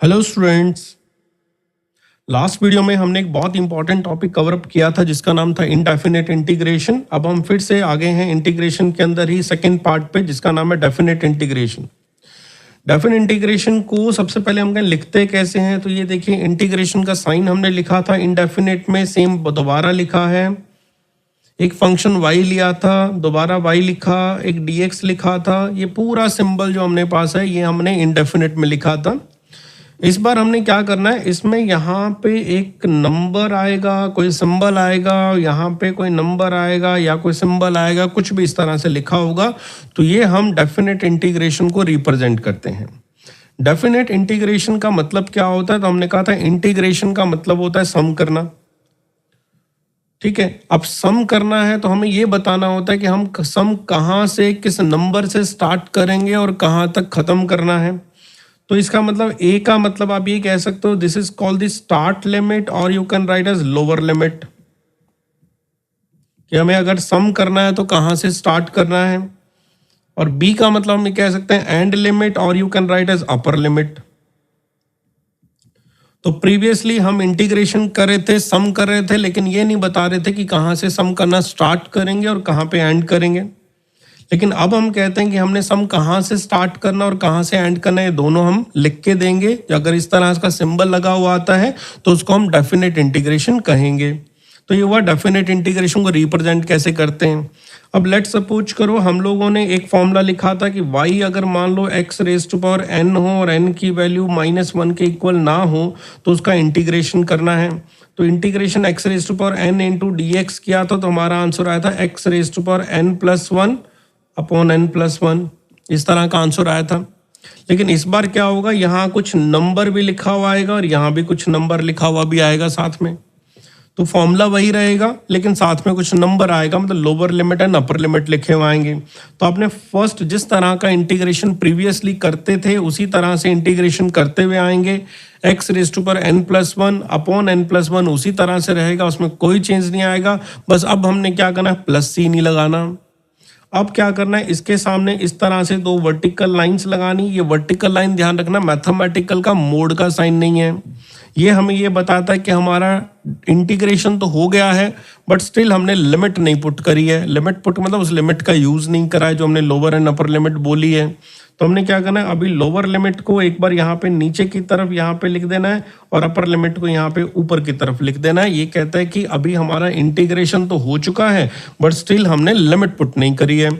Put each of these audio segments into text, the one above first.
Hello students. Last video में हमने एक बहुत इंपॉर्टेंट टॉपिक कवर अप किया था जिसका नाम था इनडेफिनेट इंटीग्रेशन। अब हम फिर से आगे हैं इंटीग्रेशन के अंदर ही सेकंड पार्ट पे जिसका नाम है डेफिनेट इंटीग्रेशन। डेफिनेट इंटीग्रेशन को सबसे पहले हम लिखते कैसे हैं, तो ये देखिए इंटीग्रेशन का साइन हमने लिखा था इनडेफिनेट में, सेम दोबारा लिखा है। एक फंक्शन y लिया था, दोबारा y लिखा, एक dx लिखा था। ये पूरा सिंबल जो हमने पास है ये हमने इनडेफिनेट में लिखा था। इस बार हमने क्या करना है, इसमें यहाँ पे एक नंबर आएगा, कोई सिंबल आएगा, यहाँ पे कोई नंबर आएगा या कोई सिंबल आएगा, कुछ भी इस तरह से लिखा होगा, तो ये हम डेफिनेट इंटीग्रेशन को रिप्रेजेंट करते हैं। डेफिनेट इंटीग्रेशन का मतलब क्या होता है, तो हमने कहा था इंटीग्रेशन का मतलब होता है सम करना। ठीक है, अब सम करना है तो हमें ये बताना होता है कि हम सम कहाँ से किस नंबर से स्टार्ट करेंगे और कहाँ तक खत्म करना है। तो इसका मतलब ए का मतलब आप ये कह सकते हो this is called the start limit और you can write as lower limit, कि हमें अगर सम करना है तो कहाँ से स्टार्ट करना है। और बी का मतलब हम कह सकते हैं एंड लिमिट और you can write as upper limit. तो प्रीवियसली हम इंटीग्रेशन कर रहे थे, सम कर रहे थे, लेकिन ये नहीं बता रहे थे कि कहाँ से सम करना स्टार्ट करेंगे और कहाँ पे एंड करेंगे। लेकिन अब हम कहते हैं कि हमने सम कहाँ से स्टार्ट करना और कहाँ से एंड करना है, दोनों हम लिख के देंगे। अगर इस तरह का सिंबल लगा हुआ आता है तो उसको हम डेफिनेट इंटीग्रेशन कहेंगे। तो ये हुआ डेफिनेट इंटीग्रेशन को रिप्रेजेंट कैसे करते हैं। अब लेट सपोज करो हम लोगों ने एक फॉर्मूला लिखा था कि y अगर मान लो x raise to power n हो और n की वैल्यू -1 के इक्वल ना हो तो उसका इंटीग्रेशन करना है। तो integration x raise to power n into D X किया था तो हमारा आंसर आया था x raise to power n+1 upon n+1, इस तरह का आंसर आया था। लेकिन इस बार क्या होगा, यहाँ कुछ नंबर भी लिखा हुआ आएगा और यहाँ भी कुछ नंबर लिखा हुआ भी आएगा साथ में। तो फॉर्मूला वही रहेगा लेकिन साथ में कुछ नंबर आएगा, मतलब lower limit and upper limit लिखे हुए आएंगे। तो आपने फर्स्ट जिस तरह का इंटीग्रेशन प्रीवियसली करते थे उसी तरह से इंटीग्रेशन करते हुए आएंगे। x रेज टू पर n+1 अपॉन n+1 उसी तरह से रहेगा, उसमें कोई चेंज नहीं आएगा। बस अब हमने क्या करना है, प्लस सी नहीं लगाना। अब क्या करना है, इसके सामने इस तरह से दो वर्टिकल लाइंस लगानी। ये वर्टिकल लाइन ध्यान रखना मैथमेटिकल का मोड का साइन नहीं है, ये हमें ये बताता है कि हमारा इंटीग्रेशन तो हो गया है बट स्टिल हमने लिमिट नहीं पुट करी है। लिमिट पुट मतलब उस लिमिट का यूज नहीं करा है जो हमने लोअर एंड अपर लिमिट बोली है। तो हमने क्या करना है, अभी लोअर लिमिट को एक बार यहाँ पे नीचे की तरफ यहाँ पे लिख देना है और अपर लिमिट को यहाँ पे ऊपर की तरफ लिख देना है। ये कहता है कि अभी हमारा इंटीग्रेशन तो हो चुका है बट स्टिल हमने लिमिट पुट नहीं करी है।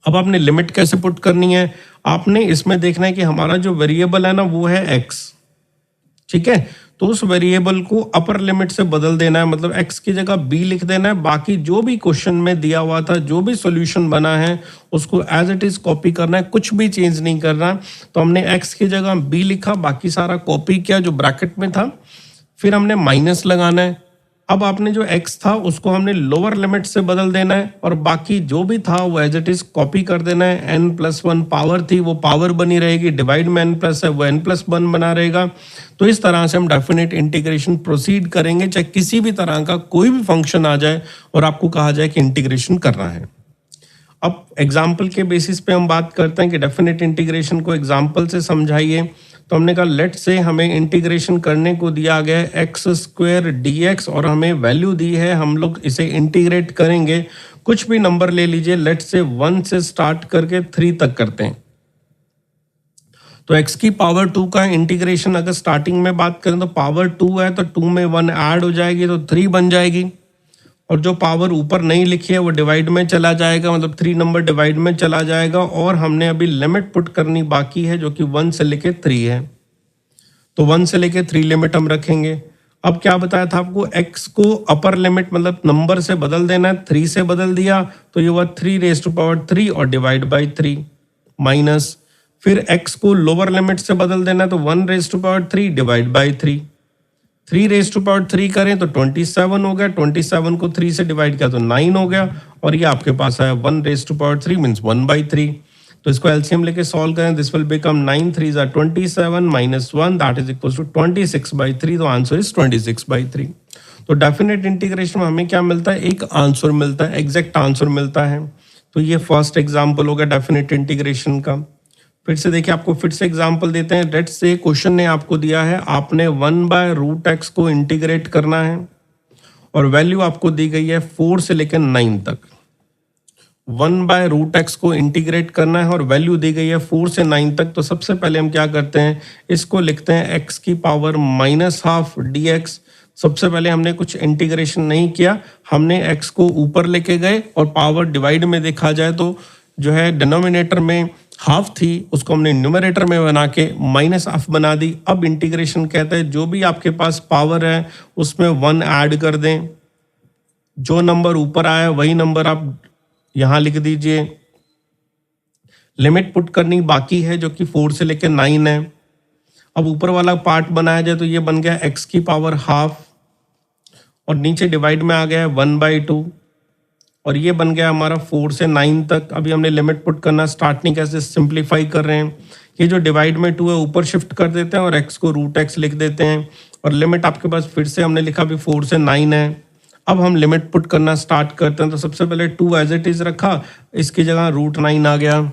अब आपने लिमिट कैसे पुट करनी है, आपने इसमें देखना है कि हमारा जो वेरिएबल है ना वो है x। ठीक है, तो उस वेरिएबल को अपर लिमिट से बदल देना है, मतलब x की जगह b लिख देना है। बाकी जो भी क्वेश्चन में दिया हुआ था, जो भी सॉल्यूशन बना है उसको एज इट इज कॉपी करना है, कुछ भी चेंज नहीं करना। तो हमने x की जगह b लिखा, बाकी सारा कॉपी किया जो ब्रैकेट में था, फिर हमने माइनस लगाना है। अब आपने जो x था उसको हमने लोअर लिमिट से बदल देना है और बाकी जो भी था वो एज इट इज कॉपी कर देना है। n+1 पावर थी वो पावर बनी रहेगी, डिवाइड में n प्लस है वो n+1 बना रहेगा। तो इस तरह से हम डेफिनेट इंटीग्रेशन प्रोसीड करेंगे, चाहे किसी भी तरह का कोई भी फंक्शन आ जाए और आपको कहा जाए कि इंटीग्रेशन करना है। अब एग्जाम्पल के बेसिस पे हम बात करते हैं कि डेफिनेट इंटीग्रेशन को एग्जाम्पल से समझाइए। तो हमने कहा लेट से हमें इंटीग्रेशन करने को दिया गया है x² dx और हमें वैल्यू दी है, हम लोग इसे इंटीग्रेट करेंगे। कुछ भी नंबर ले लीजिए, लेट से 1 से स्टार्ट करके 3 तक करते हैं। तो x की पावर 2 का इंटीग्रेशन अगर स्टार्टिंग में बात करें तो पावर 2 है तो 2 में 1 ऐड हो जाएगी तो 3 बन जाएगी। और जो पावर ऊपर नहीं लिखी है वो डिवाइड में चला जाएगा, मतलब 3 नंबर डिवाइड में चला जाएगा। और हमने अभी लिमिट पुट करनी बाकी है जो कि 1 से लेके 3 है। तो 1 से लेके 3 लिमिट हम रखेंगे। अब क्या बताया था आपको, x को अपर लिमिट मतलब नंबर से बदल देना है, 3 से बदल दिया तो ये हुआ 3 रेज टू पावर 3 और डिवाइड बाई 3 माइनस। फिर x को लोअर लिमिट से बदल देना है तो 1 raise to power 3 divide by 3, 3 raise to power 3 करें तो 27 हो गया, 27 को 3 से डिवाइड किया तो 9 हो गया। और ये आपके पास आया 1 रेज टू पावर 3 मीन्स 1/3। तो इसको एलसीएम लेके सॉल्व करें, this will become 9 3s are 27 minus 1 that is equal to 26/3। तो आंसर इज 26/3। तो डेफिनेट इंटीग्रेशन में हमें क्या मिलता है, एक आंसर मिलता है, एग्जैक्ट आंसर मिलता है। तो ये फर्स्ट एग्जाम्पल हो गया डेफिनेट इंटीग्रेशन का। फिर से देखिए, आपको फिर से एग्जांपल देते हैं। लेट्स से क्वेश्चन ने आपको दिया है, आपने 1/√x को इंटीग्रेट करना है और वैल्यू आपको दी गई है 4 से लेकर 9 तक। 1/√x को इंटीग्रेट करना है और वैल्यू दी गई है 4 से 9 तक। तो सबसे पहले हम क्या करते हैं, इसको लिखते हैं x की पावर -12 dx। सबसे पहले हमने कुछ इंटीग्रेशन नहीं किया, हमने x को ऊपर लेके गए और पावर डिवाइड में देखा जाए तो जो है डिनोमिनेटर में हाफ थी, उसको हमने न्यूमरेटर में बना के -12 बना दी। अब इंटीग्रेशन कहते हैं जो भी आपके पास पावर है उसमें 1 ऐड कर दें, जो नंबर ऊपर आया वही नंबर आप यहां लिख दीजिए। लिमिट पुट करनी बाकी है जो कि 4 से लेकर 9 है। अब ऊपर वाला पार्ट बनाया जाए तो ये बन गया x की पावर हाफ और नीचे डिवाइड में आ गया 1/2 और ये बन गया हमारा 4 से 9 तक। अभी हमने लिमिट पुट करना स्टार्ट नहीं, कैसे सिंप्लीफाई कर रहे हैं। ये जो डिवाइड में 2 है ऊपर शिफ्ट कर देते हैं और x को √x लिख देते हैं और लिमिट आपके पास फिर से हमने लिखा अभी 4 से 9 है। अब हम लिमिट पुट करना स्टार्ट करते हैं। तो सबसे पहले 2 एज इट इज रखा, इसकी जगह √9 आ गया,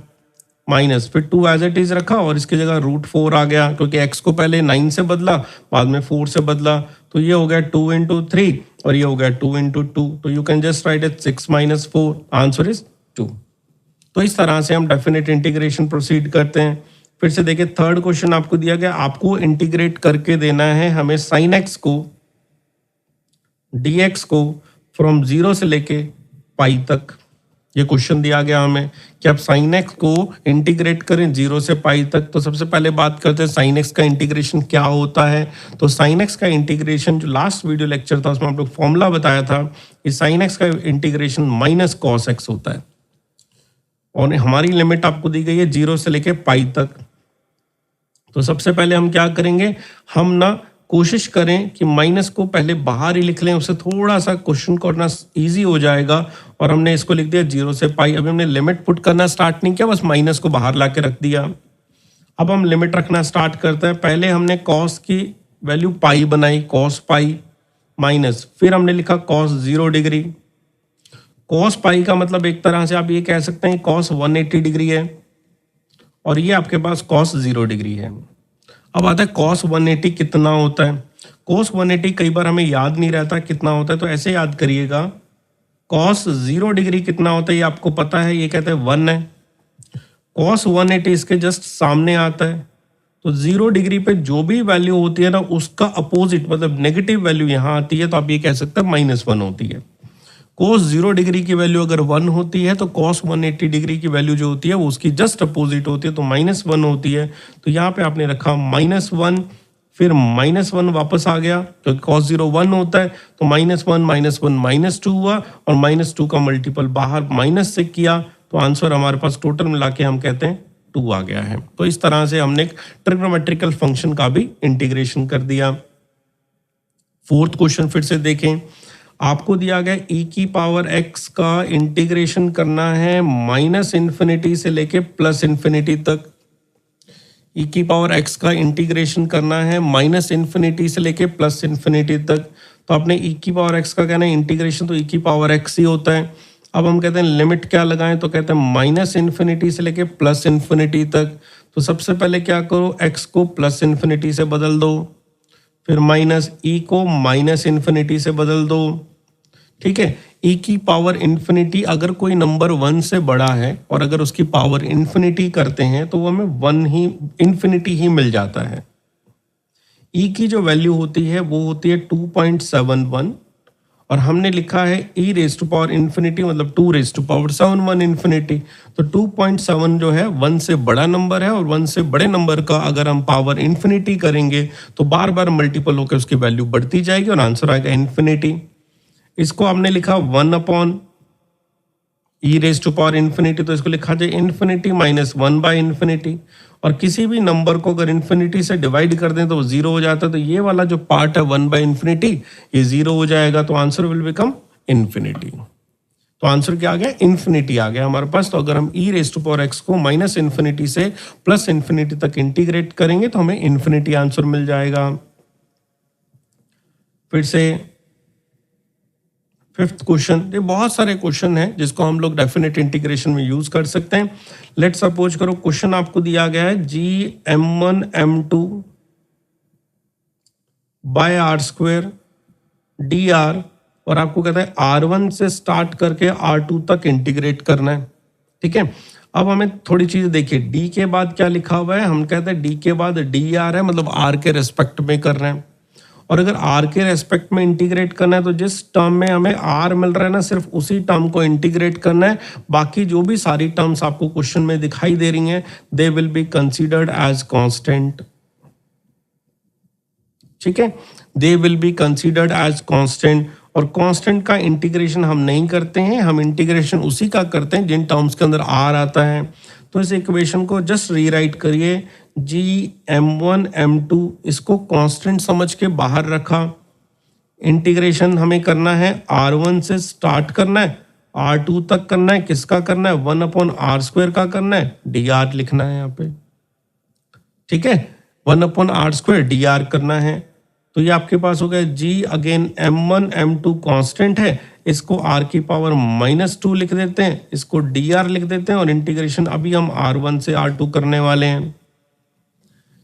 माइनस फिर 2 एज इट इज रखा और इसकी जगह √4 आ गया, क्योंकि x को पहले 9 से बदला बाद में 4 से बदला। तो ये हो गया 2 × 3 और ये हो गया 2 × 2। तो you can just write it 6 - 4, answer is 2। तो इस तरह से हम डेफिनेट इंटीग्रेशन प्रोसीड करते हैं। फिर से देखिए, थर्ड क्वेश्चन आपको दिया गया, आपको इंटीग्रेट करके देना है हमें sin x को dx को फ्रॉम 0 से लेके पाई तक। ये क्वेश्चन दिया गया हमें कि आप sin x को इंटीग्रेट करें 0 से पाई तक। तो सबसे पहले बात करते हैं sin x का इंटीग्रेशन क्या होता है। तो sin x का इंटीग्रेशन, जो लास्ट वीडियो लेक्चर था उसमें हम लोग फॉर्मूला बताया था कि sin x का इंटीग्रेशन -cos x होता है और हमारी लिमिट आपको दी गई है 0 से लेके पाई तक। तो सबसे पहले हम क्या करेंगे, हम ना कोशिश करें कि माइनस को पहले बाहर ही लिख लें, उससे थोड़ा सा क्वेश्चन करना इजी हो जाएगा। और हमने इसको लिख दिया 0 से पाई। अभी हमने लिमिट पुट करना स्टार्ट नहीं किया, बस माइनस को बाहर ला के रख दिया। अब हम लिमिट रखना स्टार्ट करते हैं। पहले हमने कॉस की वैल्यू पाई बनाई, कॉस पाई माइनस, फिर हमने लिखा कॉस 0 डिग्री। कॉस पाई का मतलब एक तरह से आप ये कह सकते हैं कॉस 180 डिग्री है और ये आपके पास कॉस 0 डिग्री है। अब आता है कॉस 180 कितना होता है। कॉस 180 कई बार हमें याद नहीं रहता कितना होता है, तो ऐसे याद करिएगा, कॉस 0 डिग्री कितना होता है ये आपको पता है, ये कहते हैं 1 है। कॉस 180 इसके जस्ट सामने आता है। तो 0 डिग्री पे जो भी वैल्यू होती है ना उसका अपोजिट मतलब नेगेटिव वैल्यू यहाँ आती है, तो आप ये कह सकते हैं -1 होती है। cos 0 डिग्री की वैल्यू अगर 1 होती है तो cos 180 डिग्री की वैल्यू जो होती है वो उसकी जस्ट अपोजिट होती है, तो -1 होती है। तो यहाँ पे आपने रखा -1, फिर -1 वापस आ गया क्योंकि cos 0 1 होता है, तो -1 -2 हुआ और -2 का मल्टीपल बाहर माइनस से किया, तो आंसर हमारे पास टोटल मिला के हम कहते हैं 2 आ गया है। तो इस तरह से हमने एक ट्रिग्नोमेट्रिकल फंक्शन का भी इंटीग्रेशन कर दिया। फोर्थ क्वेश्चन फिर से देखें, आपको दिया गया e की पावर x का इंटीग्रेशन करना है -∞ से लेके +∞ तक। e की पावर x का इंटीग्रेशन करना है -∞ से लेके +∞ तक। तो आपने e की पावर x का कहना है इंटीग्रेशन, तो e की पावर x ही होता है। अब हम कहते हैं लिमिट क्या लगाएं, तो कहते हैं -∞ से लेके +∞ तक। तो सबसे पहले क्या करो, x को +∞ से बदल दो, फिर माइनस e को -∞ से बदल दो। ठीक है, e की पावर इन्फिनिटी अगर कोई नंबर 1 से बड़ा है और अगर उसकी पावर इन्फिनिटी करते हैं तो वो हमें 1 ही इन्फिनिटी ही मिल जाता है। e की जो वैल्यू होती है वो होती है 2.71 और हमने लिखा है e⁻∞ मतलब 2⁻7 इन्फिनिटी। तो 2.7 जो है 1 से बड़ा नंबर है और 1 से बड़े नंबर का अगर हम पावर इन्फिनिटी करेंगे तो बार बार मल्टीपल होकर उसकी वैल्यू बढ़ती जाएगी और आंसर आएगा इन्फिनिटी। इसको हमने लिखा 1/e⁻∞, तो इसको लिखा जाए इन्फिनिटी -1/∞। और किसी भी नंबर को अगर इन्फिनिटी से डिवाइड कर दें तो वो 0 हो जाता है, तो ये वाला जो पार्ट है 1/∞ ये 0 हो जाएगा, तो आंसर विल बिकम इन्फिनिटी। तो आंसर क्या आ गया, इन्फिनिटी आ गया हमारे पास। तो अगर हम e⁻x को -∞ से +∞ तक इंटीग्रेट करेंगे तो हमें इन्फिनिटी आंसर मिल जाएगा। फिर से फिफ्थ क्वेश्चन, ये बहुत सारे क्वेश्चन हैं जिसको हम लोग डेफिनेट इंटीग्रेशन में यूज कर सकते हैं। लेट सपोज करो क्वेश्चन आपको दिया गया है GM1M2 बाय R² dr, और आपको कहता है R1 से स्टार्ट करके R2 तक इंटीग्रेट करना है। ठीक है, अब हमें थोड़ी चीजें देखिए, डी के बाद क्या लिखा हुआ है, हम कहते हैं डी के बाद dr है, मतलब r के रेस्पेक्ट में कर रहे हैं। और अगर r के रेस्पेक्ट में इंटीग्रेट करना है तो जिस टर्म में हमें r मिल रहा है ना, सिर्फ उसी टर्म को इंटीग्रेट करना है। बाकी जो भी सारी टर्म्स आपको क्वेश्चन में दिखाई दे रही हैं, they will be considered as constant. ठीक है, they will be considered as constant. और कांस्टेंट का इंटीग्रेशन हम नहीं करते हैं, हम इंटीग्रेशन उसी का करते हैं जिन टर्म्स के अंदर r आता है। तो इस इक्वेशन को जस्ट रीराइट करिए, GM1M2 इसको कांस्टेंट समझ के बाहर रखा। इंटीग्रेशन हमें करना है, R1 से स्टार्ट करना है, R2 तक करना है। किसका करना है? 1/r² का करना है, dr लिखना है यहाँ पे। ठीक है, 1/r² dr करना है। तो ये आपके पास हो गया G अगेन M1M2 कांस्टेंट है, इसको r की पावर -2 लिख देते हैं, इसको dr लिख देते हैं, और इंटीग्रेशन अभी हम R1 से R2 करने वाले हैं।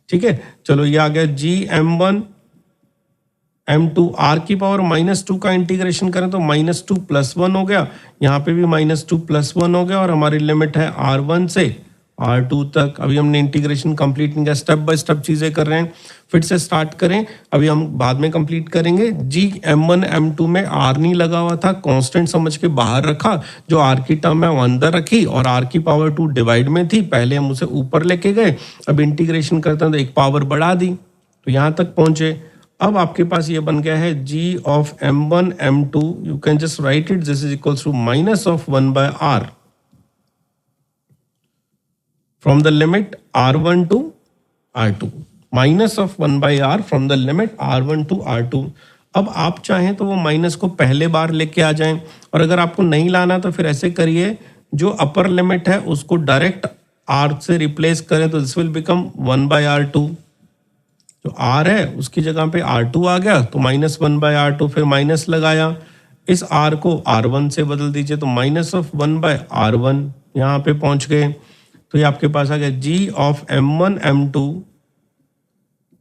ठीक है, चलो ये आ गया GM1M2, r की पावर -2 का इंटीग्रेशन करें तो -2 + 1 हो गया, यहाँ पे भी -2 + 1 हो गया, और हमारी लिमिट है R1 से R2 तक। अभी हमने इंटीग्रेशन कंप्लीट नहीं किया, स्टेप बाय स्टेप चीजें कर रहे हैं। फिर से स्टार्ट करें, अभी हम बाद में कंप्लीट करेंगे। GM1M2 में r नहीं लगा हुआ था, कांस्टेंट समझ के बाहर रखा, जो r की टर्म है वो अंदर रखी, और r की पावर 2 डिवाइड में थी, पहले हम उसे ऊपर लेके गए। अब इंटीग्रेशन करते हैं तो एक पावर बढ़ा दी, तो यहाँ तक पहुंचे। अब आपके पास ये बन गया है G(M1M2), you can just write it, this is equals to -1/r from the limit R1 to R2, -1/r from the limit R1 to R2। अब आप चाहें तो वो माइनस को पहले बार लेके आ जाएं, और अगर आपको नहीं लाना तो फिर ऐसे करिए, जो अपर लिमिट है उसको डायरेक्ट r से रिप्लेस करें, तो दिस विल बिकम 1/r2। जो r है उसकी जगह पे r2 आ गया, तो -1/r2, फिर माइनस लगाया, इस r को r1 से बदल दीजिए, तो -1/r1 यहाँ पे पहुंच गए। तो ये आपके पास आ गया G(M1M2)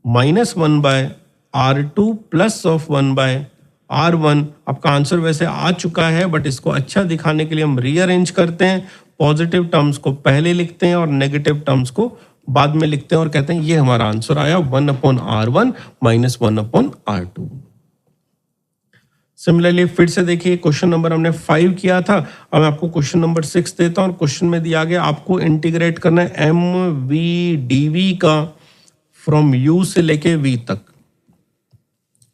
-1/r2 + 1/r1। आपका आंसर वैसे आ चुका है, बट इसको अच्छा दिखाने के लिए हम रीअरेंज करते हैं, पॉजिटिव टर्म्स को पहले लिखते हैं और नेगेटिव टर्म्स को बाद में लिखते हैं, और कहते हैं ये हमारा आंसर आया 1/r1 -1/r2। सिमिलरली फिर से देखिए, क्वेश्चन नंबर हमने 5 किया था, अब मैं आपको क्वेश्चन नंबर 6 देता हूँ। क्वेश्चन में दिया गया आपको इंटीग्रेट करना है MV/dV का फ्रॉम U से लेके V तक।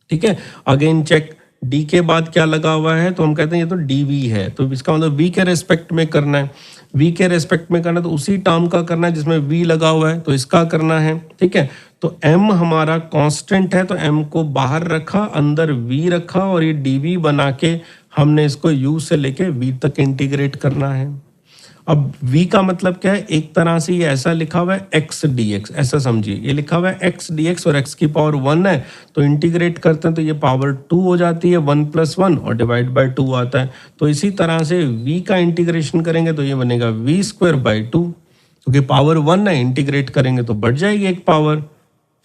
ठीक है, अगेन चेक, D के बाद क्या लगा हुआ है, तो हम कहते हैं ये तो dV है, तो इसका मतलब V के रेस्पेक्ट में करना है। V के रेस्पेक्ट में करना है तो उसी टर्म का करना है जिसमें V लगा हुआ है, तो इसका करना है। ठीक है, तो M हमारा कांस्टेंट है, तो M को बाहर रखा, अंदर V रखा, और ये dV बना के हमने इसको U से लेके V तक इंटीग्रेट करना है। अब V का मतलब क्या है, एक तरह से ये ऐसा लिखा हुआ है x dx, ऐसा समझिए, ये लिखा हुआ है x dx और x की पावर 1 है, तो इंटीग्रेट करते हैं तो ये पावर 2 हो जाती है, 1 + 1 और डिवाइड बाय 2 आता है। तो इसी तरह से V का इंटीग्रेशन करेंगे तो ये बनेगा V²/2, क्योंकि पावर 1 है, इंटीग्रेट करेंगे तो बढ़ जाएगी एक power,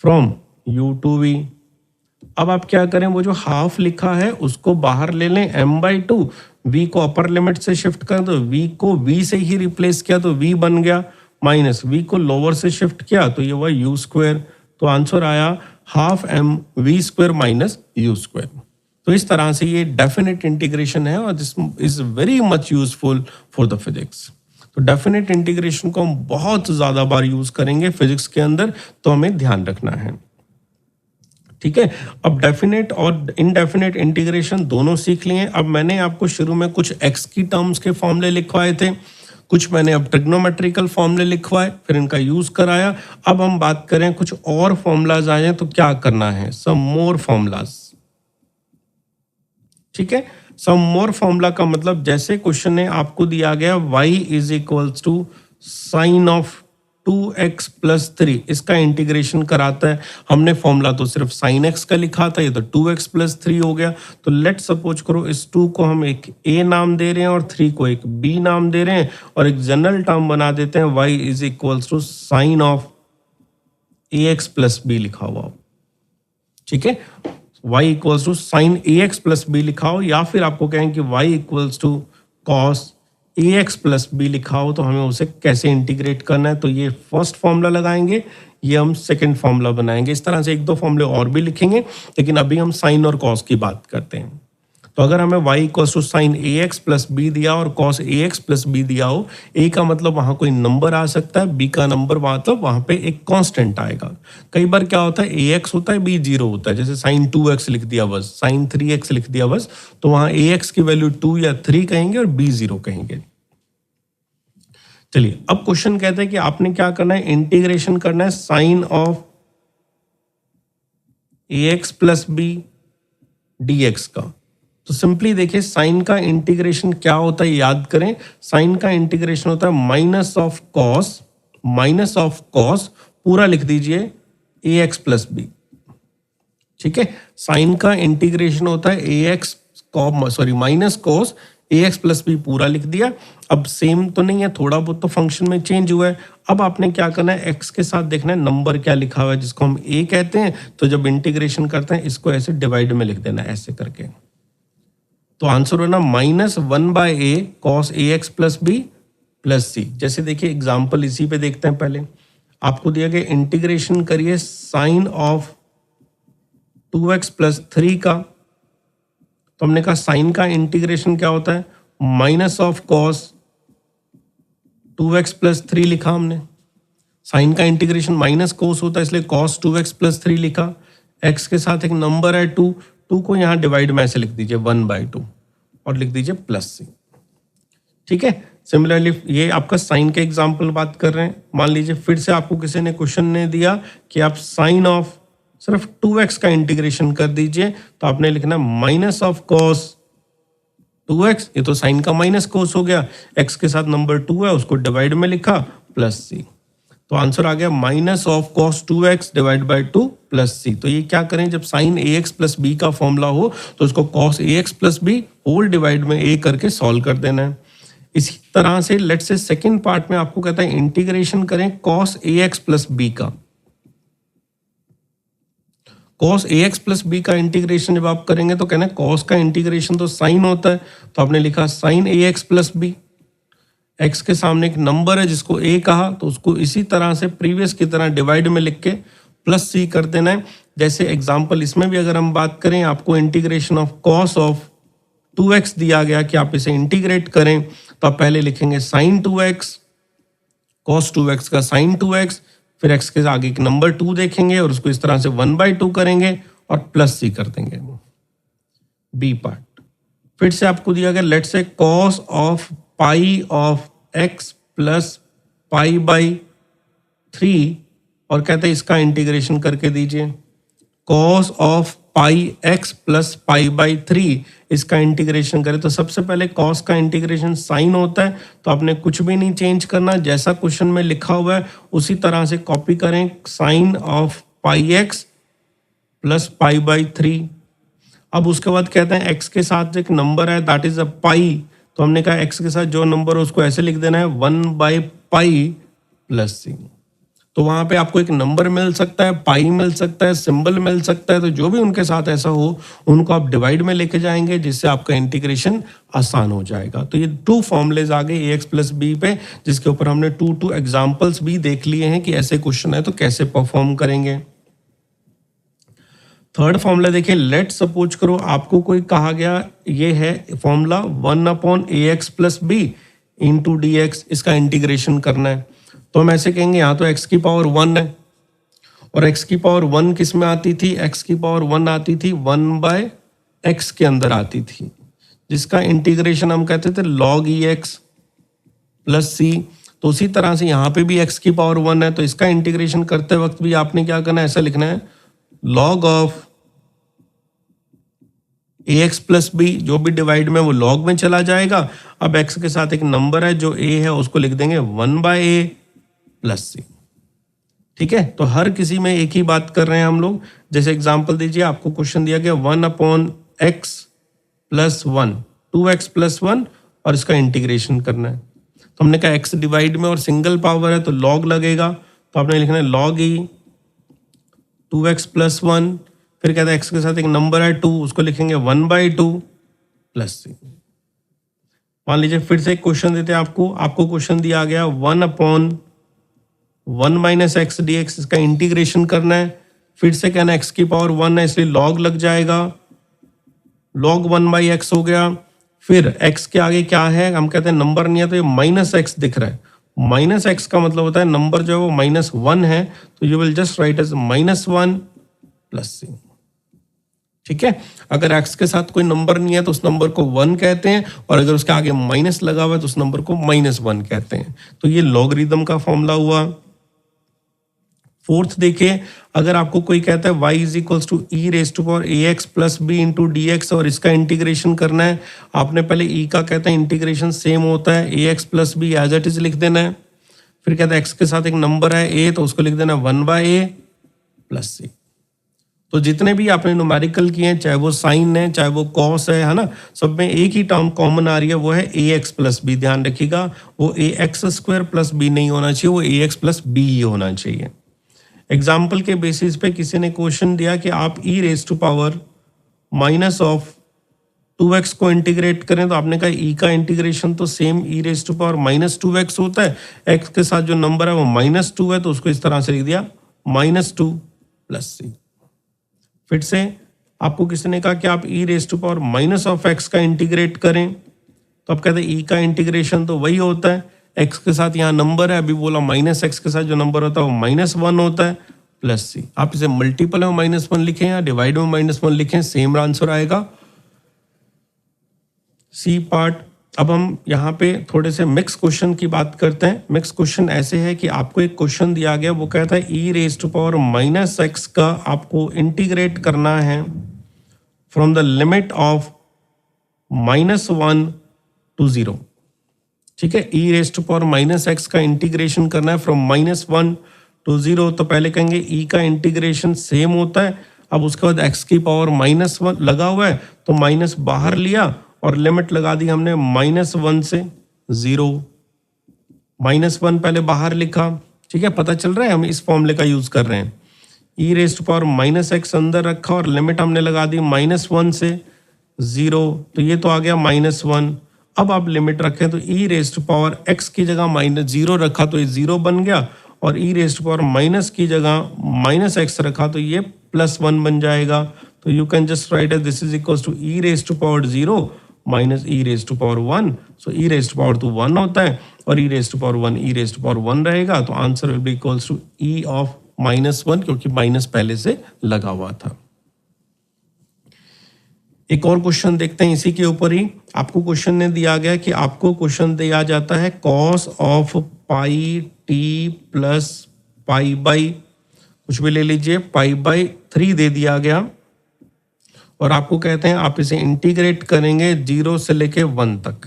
from U to V। अब आप क्या करें, वो जो हाफ लिखा है उसको बाहर ले लें, m/2, v को अपर लिमिट से शिफ्ट करें तो v को v से ही रिप्लेस किया तो v बन गया, माइनस v को लोअर से शिफ्ट किया तो ये हुआ u²। तो आंसर आया ½ -u²। तो इस तरह से ये डेफिनेट इंटीग्रेशन है, और this is very much useful for the physics. तो डेफिनेट इंटीग्रेशन को हम बहुत ज़्यादा बार यूज करेंगे फिजिक्स के अंदर, तो हमें ध्यान रखना है। ठीक है, अब डेफिनेट और इनडेफिनेट इंटीग्रेशन दोनों सीख लिए। अब मैंने आपको शुरू में कुछ x की टर्म्स के फॉर्मूले लिखवाए थे, कुछ मैंने अब ट्रिग्नोमेट्रिकल फॉर्मूले लिखवाए, फिर इनका यूज कराया। अब हम बात करें कुछ और फॉर्मूलाज आए तो क्या करना है, सम मोर फॉर्मूलाज। ठीक है, सम मोर फॉर्मूला का मतलब, जैसे क्वेश्चन ने आपको दिया गया y = sin of 2x plus 3 इसका इंटीग्रेशन कराता है। हमने फॉर्मूला तो सिर्फ साइन x का लिखा था, ये तो 2x प्लस 3 हो गया। तो लेट सपोज करो इस 2 को हम एक a नाम दे रहे हैं और 3 को एक b नाम दे रहे हैं और एक जनरल टर्म बना देते हैं y is equals to sine of ax plus b लिखा हुआ हो। ठीक है, y equals to sine ax plus b लिखा हो, या फिर आपको कहें कि y equals to cos ax plus b लिखा हो, तो हमें उसे कैसे इंटीग्रेट करना है। तो ये फर्स्ट फॉर्मूला लगाएंगे, ये हम सेकंड फॉर्मूला बनाएंगे। इस तरह से एक दो फॉर्मूले और भी लिखेंगे, लेकिन अभी हम साइन और कॉस की बात करते हैं। तो अगर हमें y equals to sine ax plus b दिया और cos ax प्लस b दिया हो, a का मतलब वहाँ कोई नंबर आ सकता है, b का नंबर मतलब वहाँ पे एक कांस्टेंट आएगा। कई बार क्या होता है ax होता है b 0 होता है, जैसे साइन 2x लिख दिया बस, साइन 3x लिख दिया बस, तो वहाँ ax की वैल्यू 2 या 3 कहेंगे और b 0 कहेंगे। चलिए अब क्वेश्चन कहते हैं कि आपने क्या करना है, इंटीग्रेशन करना है sine of ax plus b dx का। तो सिंपली देखिए साइन का इंटीग्रेशन क्या होता है, याद करें। साइन का इंटीग्रेशन होता है माइनस ऑफ कॉस पूरा लिख दीजिए ax प्लस b। ठीक है, साइन का इंटीग्रेशन होता है minus cos ax plus b पूरा लिख दिया। अब सेम तो नहीं है, थोड़ा बहुत तो फंक्शन में चेंज हुआ है। अब आपने क्या करना है, x के साथ देखना है नंबर क्या लिखा हुआ है, जिसको हम a कहते हैं। तो जब इंटीग्रेशन करते हैं इसको ऐसे डिवाइड में लिख देना, ऐसे करके। तो आंसर होना -1/a cos ax plus b plus c। जैसे देखिए एग्जाम्पल इसी पे देखते हैं। पहले आपको दिया गया इंटीग्रेशन करिए साइन ऑफ 2x प्लस 3 का। तो हमने कहा साइन का इंटीग्रेशन क्या होता है, minus of cos 2x plus 3 लिखा हमने। साइन का इंटीग्रेशन माइनस कोस होता है, इसलिए cos 2x प्लस 3 लिखा। x के साथ एक नंबर है 2 को यहाँ डिवाइड में ऐसे लिख दीजिए 1/2 और लिख दीजिए प्लस c। ठीक है, सिमिलरली ये आपका साइन के एग्जाम्पल बात कर रहे हैं। मान लीजिए फिर से आपको किसी ने क्वेश्चन ने दिया कि आप साइन ऑफ सिर्फ 2x का इंटीग्रेशन कर दीजिए, तो आपने लिखना माइनस ऑफ कॉस 2x, ये तो साइन का माइनस कोस हो गया, x के साथ नंबर 2 है उसको डिवाइड में लिखा प्लस c। तो आंसर आ गया minus of cos 2x divide by 2 plus c। तो ये क्या करें, जब साइन ax प्लस b का फॉर्मूला हो तो उसको cos ax plus b whole divide में a करके सॉल्व कर देना है। इसी तरह से लेट से सेकेंड पार्ट में आपको कहता है इंटीग्रेशन करें कॉस ax प्लस b का। cos ax प्लस b का इंटीग्रेशन जब आप करेंगे तो कहना है cos का इंटीग्रेशन तो साइन होता है, तो आपने लिखा sine ax plus b। x के सामने एक नंबर है जिसको a कहा, तो उसको इसी तरह से प्रीवियस की तरह डिवाइड में लिख के प्लस c कर देना है। जैसे एग्जांपल इसमें भी अगर हम बात करें, आपको integration of cos of 2x दिया गया कि आप इसे इंटीग्रेट करें, तो आप पहले लिखेंगे साइन 2x, cos 2x का साइन 2x, फिर x के आगे एक नंबर 2 देखेंगे और उसको इस तरह से 1/2 करेंगे और प्लस c कर देंगे। बी पार्ट फिर से आपको दिया गया लेट से cos of pi of x plus pi by 3 और कहते हैं इसका इंटीग्रेशन करके दीजिए। cos of pi x plus pi by 3 इसका इंटीग्रेशन करें तो सबसे पहले cos का इंटीग्रेशन साइन होता है, तो आपने कुछ भी नहीं चेंज करना, जैसा क्वेश्चन में लिखा हुआ है उसी तरह से कॉपी करें। Sine of pi x plus pi by 3। अब उसके बाद कहते हैं x के साथ एक नंबर है दैट इज अ पाई, तो हमने कहा x के साथ जो नंबर है उसको ऐसे लिख देना है 1/पाई प्लस c। तो वहां पे आपको एक नंबर मिल सकता है, पाई मिल सकता है, सिंबल मिल सकता है, तो जो भी उनके साथ ऐसा हो उनको आप डिवाइड में लेके जाएंगे, जिससे आपका इंटीग्रेशन आसान हो जाएगा। तो ये 2 फॉर्मूलेज आ गए ax प्लस b पे, जिसके ऊपर हमने 2 एग्जाम्पल्स भी देख लिए हैं कि ऐसे क्वेश्चन है तो कैसे परफॉर्म करेंगे। थर्ड फॉर्मूला देखिए, लेट सपोज करो आपको कोई कहा गया ये है formula 1/ax plus b into dx, इसका इंटीग्रेशन करना है। तो हम ऐसे कहेंगे यहाँ तो x की पावर 1 है और x की पावर 1 किस में आती थी, x की पावर 1 आती थी 1/x के अंदर आती थी, जिसका इंटीग्रेशन हम कहते थे log ex प्लस c। तो उसी तरह से यहाँ पे भी x की पावर 1 है, तो इसका इंटीग्रेशन करते वक्त भी आपने क्या करना है, ऐसा लिखना है log of ax plus b, जो भी डिवाइड में वो log में चला जाएगा। अब x के साथ एक नंबर है जो a है, उसको लिख देंगे 1/a प्लस c। ठीक है, तो हर किसी में एक ही बात कर रहे हैं हम लोग। जैसे एग्जांपल दीजिए, आपको क्वेश्चन दिया गया 1/x + 1, 2x+1 और इसका इंटीग्रेशन करना है। तो हमने कहा x डिवाइड में और सिंगल पावर है तो लॉग लगेगा, तो आपने लिखना है log e 2x+1, फिर कहते हैं x के साथ एक नंबर है 2, उसको लिखेंगे 1/2 + c। मान लीजिए फिर से एक क्वेश्चन देते हैं आपको क्वेश्चन दिया गया 1/1 - x dx, इसका इंटीग्रेशन करना है। फिर से कहना x की पावर 1 है इसलिए log लग जाएगा, log 1/x हो गया। फिर x के आगे क्या है, हम कहते हैं नंबर नहीं है तो ये -x दिख रहा है। -x का मतलब होता है नंबर जो है वो -1 है, तो you will just write as -1 + c। ठीक है, अगर x के साथ कोई नंबर नहीं है तो उस नंबर को 1 कहते हैं, और अगर उसके आगे माइनस लगा हुआ है तो उस नंबर को -1 कहते हैं। तो ये लॉगरिदम का फॉर्मूला हुआ। फोर्थ देखिए, अगर आपको कोई कहता है y = e⁻ax + b × dx और इसका इंटीग्रेशन करना है, आपने पहले e का कहते हैं इंटीग्रेशन सेम होता है, ax + b as it is लिख देना है। फिर कहता है x के साथ एक नंबर है a, तो उसको लिख देना 1/a + c। तो जितने भी आपने न्यूमेरिकल किए हैं, चाहे वो साइन है चाहे वो कॉस है ना, सब में एक ही टर्म कॉमन आ रही है, वो है ax + b। ध्यान रखिएगा, वो ax² + b नहीं होना चाहिए, वो ax + b ही होना चाहिए। एग्जाम्पल के बेसिस पे किसी ने क्वेश्चन दिया कि आप e⁻⁻2x को इंटीग्रेट करें, तो आपने कहा e का इंटीग्रेशन तो सेम e⁻⁻2x होता है, x के साथ जो नंबर है वो -2 है, तो उसको इस तरह से लिख दिया -2 + c। फिर से आपको किसी ने कहा कि आप e⁻⁻x का इंटीग्रेट करें, तो आप कहते हैं e का इंटीग्रेशन तो वही होता है, x के साथ यहाँ नंबर है, अभी बोला -x के साथ जो नंबर होता है वो -1 होता है + c। आप इसे मल्टीपल में -1 लिखें या डिवाइड में -1 लिखें, सेम आंसर आएगा। C part. अब हम यहाँ पे थोड़े से मिक्स क्वेश्चन की बात करते हैं। मिक्स क्वेश्चन ऐसे है कि आपको एक क्वेश्चन दिया गया, वो कहता है e⁻⁻x का आपको इंटीग्रेट करना है from the limit of -1 to 0। ठीक है, e⁻⁻x का इंटीग्रेशन करना है फ्रॉम -1 to 0। तो पहले कहेंगे e का इंटीग्रेशन सेम होता है, अब उसके बाद x की पावर -1 लगा हुआ है तो माइनस बाहर लिया और लिमिट लगा दी हमने -1 से 0। -1 पहले बाहर लिखा, ठीक है, पता चल रहा है हम इस फॉर्मूले का यूज कर रहे हैं। e⁻⁻x अंदर रखा और लिमिट हमने लगा दी -1 से 0, तो ये तो आ गया -1। अब आप लिमिट रखें तो e⁻x की जगह -0 रखा तो ये 0 बन गया, और e⁻- की जगह -x रखा तो ये +1 बन जाएगा। तो you can just write this is equal to e⁻0 - e⁻1। So e⁻1 होता है और e⁻1 रहेगा, तो answer will be equals to e of -1, क्योंकि माइनस पहले से लगा हुआ था। एक और क्वेश्चन देखते हैं इसी के ऊपर ही। आपको क्वेश्चन ने दिया गया कि आपको क्वेश्चन दिया जाता है cos ऑफ πt प्लस π/, कुछ भी ले लीजिए, π/3 दे दिया गया, और आपको कहते हैं आप इसे इंटीग्रेट करेंगे 0 से लेके 1 तक।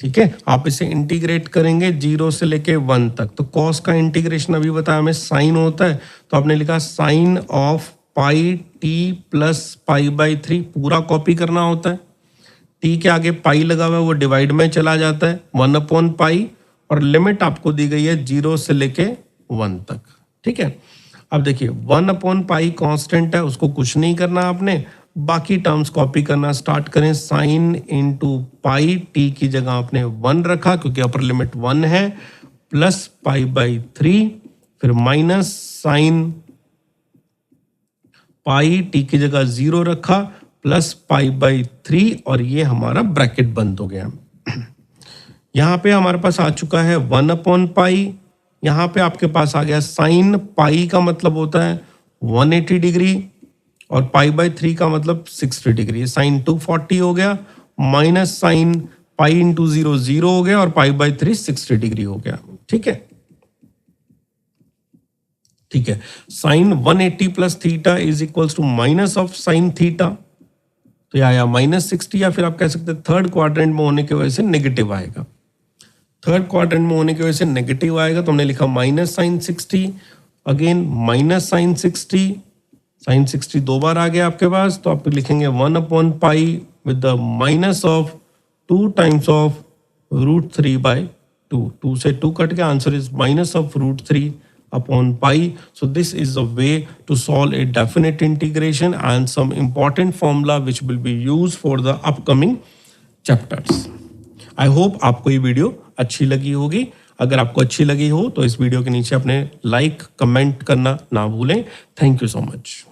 ठीक है, आप इसे इंटीग्रेट करेंगे 0 से लेके 1 तक। तो cos का इंटीग्रेशन अभी बताया हमें साइन होता है, तो आपने लिखा साइन ऑफ πt प्लस π/3, पूरा कॉपी करना होता है। t के आगे पाई लगा हुआ है वो डिवाइड में चला जाता है 1/π, और लिमिट आपको दी गई है 0 से लेके 1 तक। ठीक है, अब देखिए 1/π कांस्टेंट है, उसको कुछ नहीं करना आपने, बाकी टर्म्स कॉपी करना स्टार्ट करें। साइन इंटू पाई, टी की जगह आपने 1 रखा क्योंकि अपर लिमिट 1 है, प्लस π/3, फिर माइनस साइन पाई, टी की जगह 0 रखा, प्लस π/3, और ये हमारा ब्रैकेट बंद हो गया। यहाँ पे हमारे पास आ चुका है 1/π, यहाँ पे आपके पास आ गया साइन पाई का मतलब होता है 180 डिग्री, और π/3 का मतलब 60 डिग्री, साइन 240 हो गया, माइनस साइन पाई इंटू 0 0 हो गया, और π/3 60 डिग्री हो गया। ठीक है, ठीक है, sine 180 plus theta is equals to minus of sine theta, तो यह आया -60, या फिर आप कह सकते हैं थर्ड क्वाड्रेंट में होने की वजह से नेगेटिव आएगा। थर्ड क्वाड्रेंट में होने की वजह से नेगेटिव आएगा, तो हमने लिखा minus sine 60, again minus sine 60, sine 60 दो बार आ गया आपके पास, तो आप लिखेंगे 1/पाई with the minus of 2 times of √3/2. 2 से 2 कट के answer is minus of √3/pi. So this is a way to solve a definite integration and some important formula which will be used for the upcoming chapters. I hope आपको ये video अच्छी लगी होगी. अगर आपको अच्छी लगी हो तो इस वीडियो के नीचे अपने लाइक कमेंट करना ना भूलें. Thank you so much.